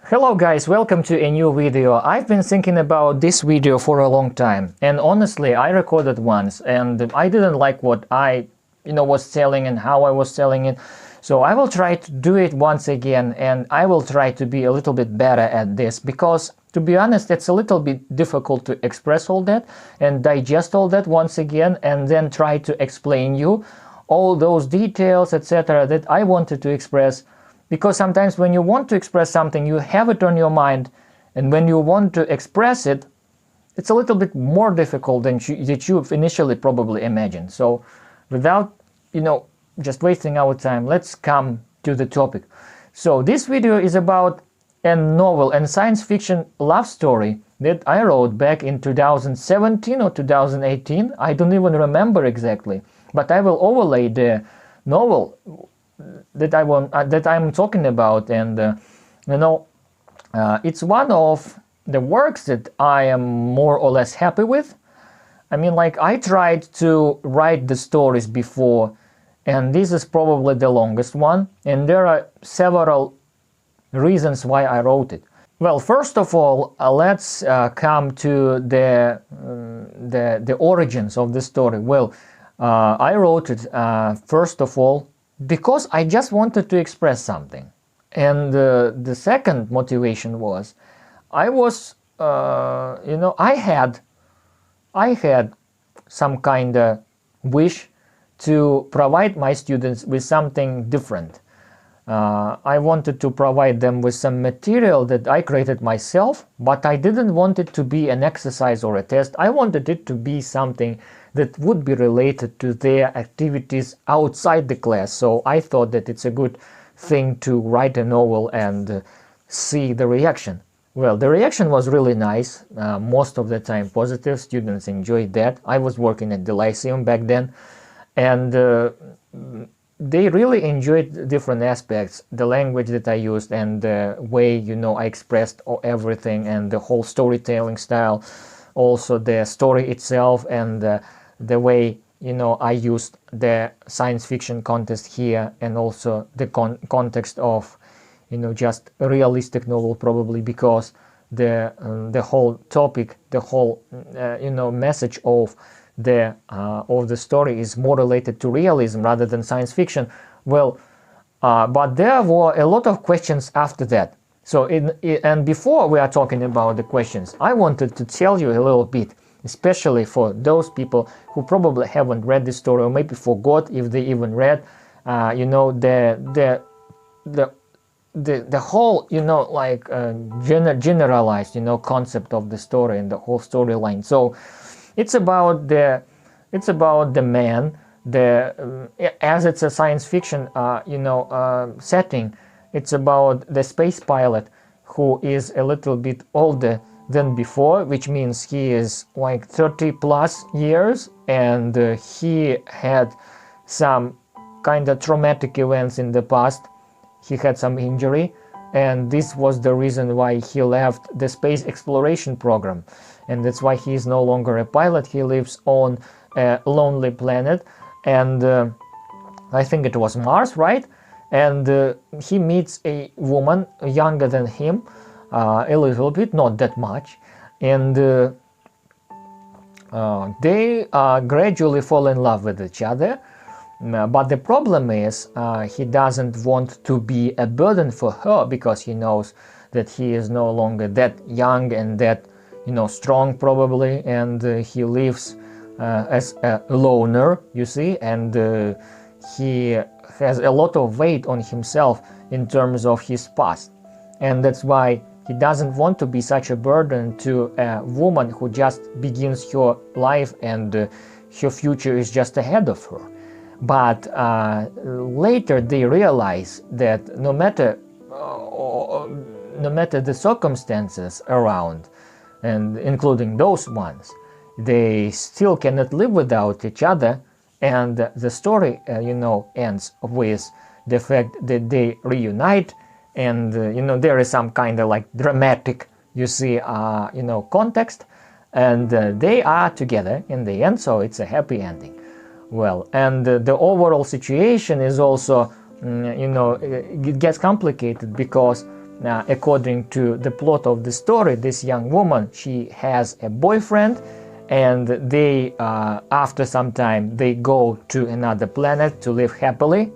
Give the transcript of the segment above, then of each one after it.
Hello guys, welcome to a new video. I've been thinking about this video for a long time, and honestly I recorded once and I didn't like what I was selling and how I was selling it. So I will try to do it once again, and I will try to be a little bit better at this, because to be honest it's a little bit difficult to express all that and digest all that once again and then try to explain you all those details, etc., that I wanted to express. Because sometimes when you want to express something, you have it on your mind, and when you want to express it, it's a little bit more difficult than you initially probably imagined. So without just wasting our time, let's come to the topic. So this video is about a novel and science fiction love story that I wrote back in 2017 or 2018. I don't even remember exactly, but I will overlay the novel that I'm talking about, and it's one of the works that I am more or less happy with. I mean, like, I tried to write the stories before, and this is probably the longest one, and there are several reasons why I wrote it. Well, first of all, let's come to the origins of the story. Well, I wrote it first of all because I just wanted to express something, and the second motivation was I had some kind of wish to provide my students with something different. I wanted to provide them with some material that I created myself, but I didn't want it to be an exercise or a test. I wanted it to be something that would be related to their activities outside the class. So I thought that it's a good thing to write a novel and see the reaction. Well, the reaction was really nice, most of the time positive. Students enjoyed that. I was working at the Lyceum back then, and they really enjoyed different aspects, the language that I used and the way I expressed everything, and the whole storytelling style, also the story itself, and the way I used the science fiction context here, and also the context of just a realistic novel, probably because the whole topic, the whole message of the story is more related to realism rather than science fiction. Well, but there were a lot of questions after that. So and before we are talking about the questions, I wanted to tell you a little bit, especially for those people who probably haven't read this story, or maybe forgot if they even read the whole generalized concept of the story and the whole storyline. So it's about the man, as it's a science fiction setting. It's about the space pilot who is a little bit older than before, which means he is like 30 plus years, and he had some kind of traumatic events in the past. He had some injury, and this was the reason why he left the space exploration program, and that's why he is no longer a pilot. He lives on a lonely planet, and I think it was Mars, right? And he meets a woman younger than him, a little bit, not that much, and they gradually fall in love with each other. But the problem is he doesn't want to be a burden for her, because he knows that he is no longer that young and that strong, probably, and he lives as a loner, you see, and he has a lot of weight on himself in terms of his past, and that's why he doesn't want to be such a burden to a woman who just begins her life, and her future is just ahead of her. But later they realize that no matter the circumstances around, and including those ones, they still cannot live without each other. And the story ends with the fact that they reunite, and there is some kind of like dramatic, context, and they are together in the end, so it's a happy ending. Well, and the overall situation is also it gets complicated, because according to the plot of the story, this young woman, she has a boyfriend, and they, after some time, they go to another planet to live happily.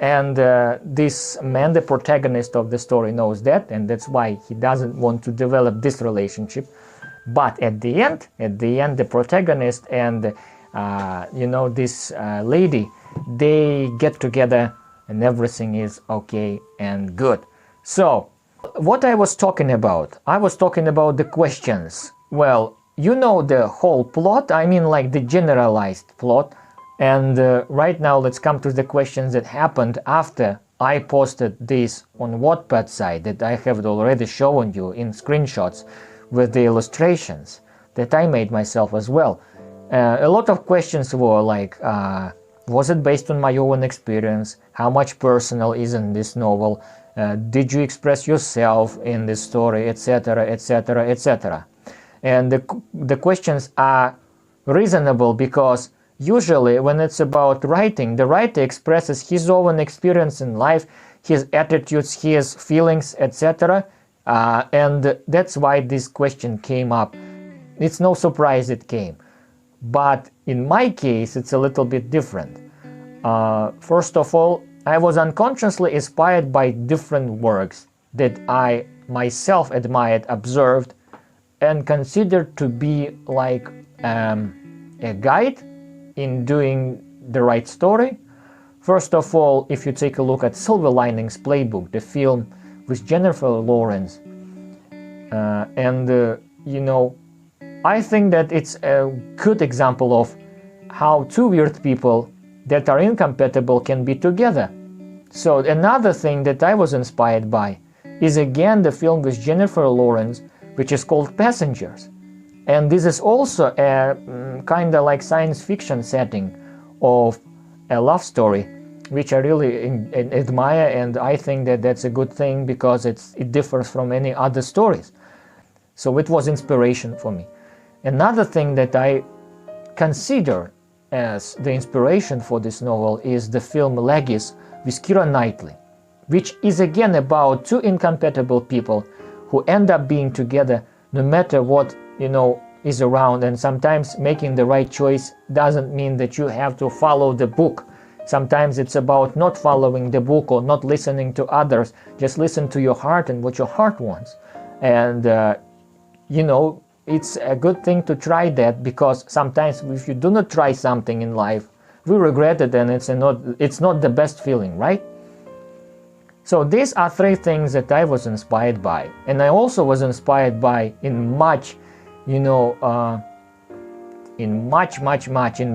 And this man, the protagonist of the story, knows that, and that's why he doesn't want to develop this relationship. But at the end, the protagonist and this lady, they get together, and everything is okay and good. So, what I was talking about the questions. Well, you know the whole plot, I mean like the generalized plot. And right now let's come to the questions that happened after I posted this on WattPad site that I have already shown you in screenshots with the illustrations that I made myself as well. A lot of questions were like, was it based on my own experience? How much personal is in this novel? Did you express yourself in this story, etc., etc., etc.? And the questions are reasonable because usually when it's about writing, the writer expresses his own experience in life, his attitudes, his feelings, etc. And that's why this question came up. It's no surprise it came. But in my case, it's a little bit different. First of all, I was unconsciously inspired by different works that I myself admired, observed, and considered to be like a guide in doing the right story. First of all, if you take a look at Silver Linings Playbook, the film with Jennifer Lawrence, I think that it's a good example of how two weird people that are incompatible can be together. So another thing that I was inspired by is again the film with Jennifer Lawrence, which is called Passengers. And this is also a kind of like science fiction setting of a love story, which I really admire, and I think that that's a good thing because it differs from any other stories. So it was inspiration for me. Another thing that I consider as the inspiration for this novel is the film Legis with Keira Knightley, which is again about two incompatible people who end up being together no matter what is around. And sometimes making the right choice doesn't mean that you have to follow the book. Sometimes it's about not following the book or not listening to others. Just listen to your heart and what your heart wants. And it's a good thing to try that, because sometimes if you do not try something in life, we regret it, and it's not the best feeling, right? So these are three things that I was inspired by, and I also was inspired by in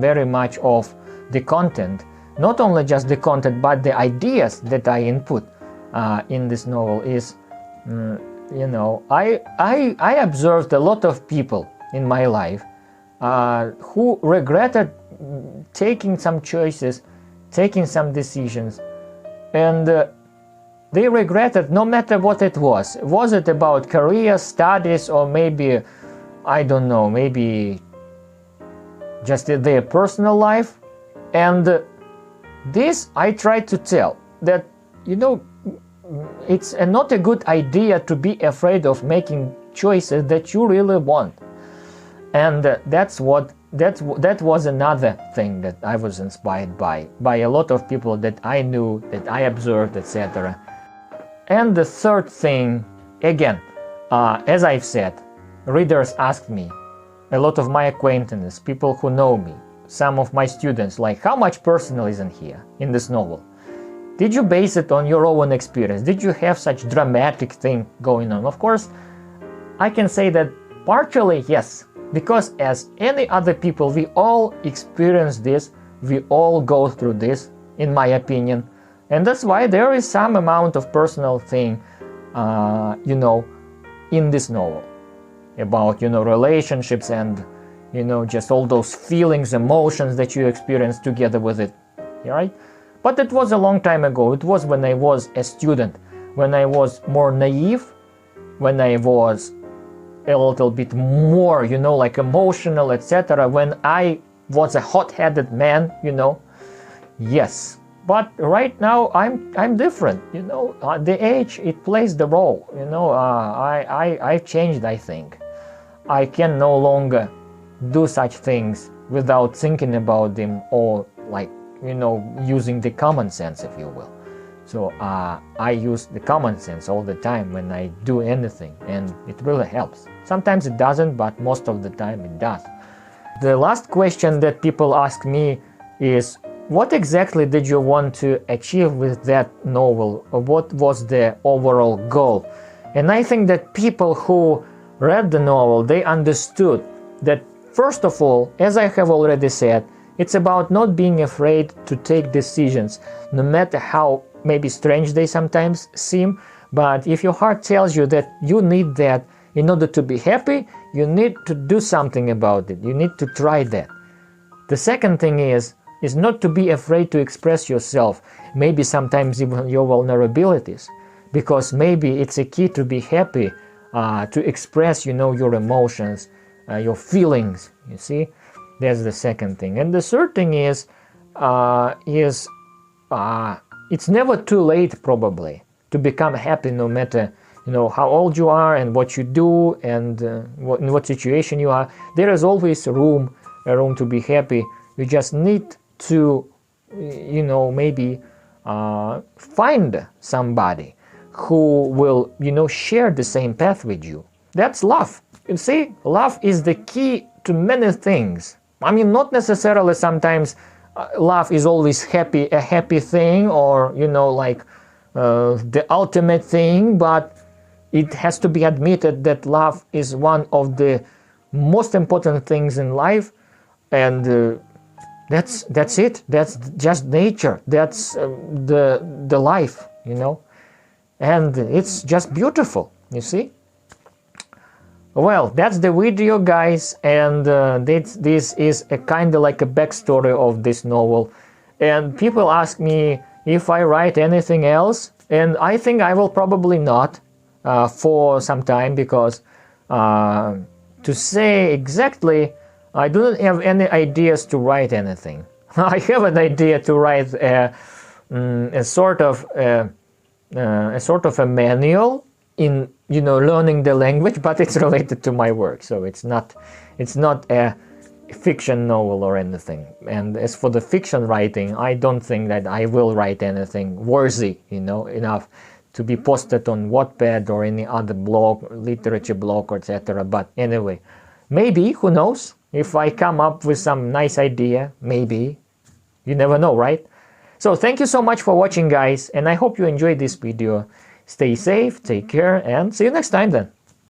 very much of the content, not only just the content, but the ideas that I input in this novel is, I observed a lot of people in my life who regretted taking some choices, taking some decisions, and they regretted no matter what it was. Was it about career, studies, or maybe, I don't know, maybe just their personal life? And this I tried to tell that, it's not a good idea to be afraid of making choices that you really want. And that was another thing that I was inspired by a lot of people that I knew, that I observed, etc. And the third thing, again, as I've said, readers asked me, a lot of my acquaintances, people who know me, some of my students, like, how much personal is in here, in this novel? Did you base it on your own experience? Did you have such dramatic thing going on? Of course, I can say that partially yes, because as any other people, we all experience this, we all go through this, in my opinion. And that's why there is some amount of personal thing, in this novel about, relationships and, just all those feelings, emotions that you experience together with it, right? But it was a long time ago. It was when I was a student, when I was more naive, when I was a little bit more, like emotional, etc. When I was a hot-headed man, Yes, But right now I'm different, you know. The age, it plays the role, you know. I've changed, I think. I can no longer do such things without thinking about them, or like, you know, using the common sense, if you will. So I use the common sense all the time when I do anything, and it really helps. Sometimes it doesn't, but most of the time it does. The last question that people ask me is, what exactly did you want to achieve with that novel? Or what was the overall goal? And I think that people who read the novel, they understood that, first of all, as I have already said, it's about not being afraid to take decisions, no matter how maybe strange they sometimes seem. But if your heart tells you that you need that in order to be happy, you need to do something about it. You need to try that. The second thing is not to be afraid to express yourself, maybe sometimes even your vulnerabilities, because maybe it's a key to be happy, to express, you know, your emotions, your feelings, you see. That's the second thing. And the third thing is it's never too late, probably, to become happy, no matter, you know, how old you are and what you do and in what situation you are. There is always a room to be happy. You just need to, you know, maybe find somebody who will, you know, share the same path with you. That's love. You see, love is the key to many things. I mean, not necessarily sometimes love is always a happy thing, or, you know, like the ultimate thing, but it has to be admitted that love is one of the most important things in life, and that's it. That's just nature. That's the life, you know, and it's just beautiful, you see. Well, that's the video, guys, and this is a kind of like a backstory of this novel. And people ask me if I write anything else, and I think I will probably not for some time, because to say exactly, I do not have any ideas to write anything. I have an idea to write a sort of a manual in, you know, learning the language, but it's related to my work, so it's not a fiction novel or anything. And as for the fiction writing, I don't think that I will write anything worthy, you know, enough to be posted on WattPad or any other blog, literature blog, etc. But anyway, maybe, who knows, if I come up with some nice idea, maybe, you never know, right? So thank you so much for watching, guys, and I hope you enjoyed this video. Stay safe, take care, and see you next time then.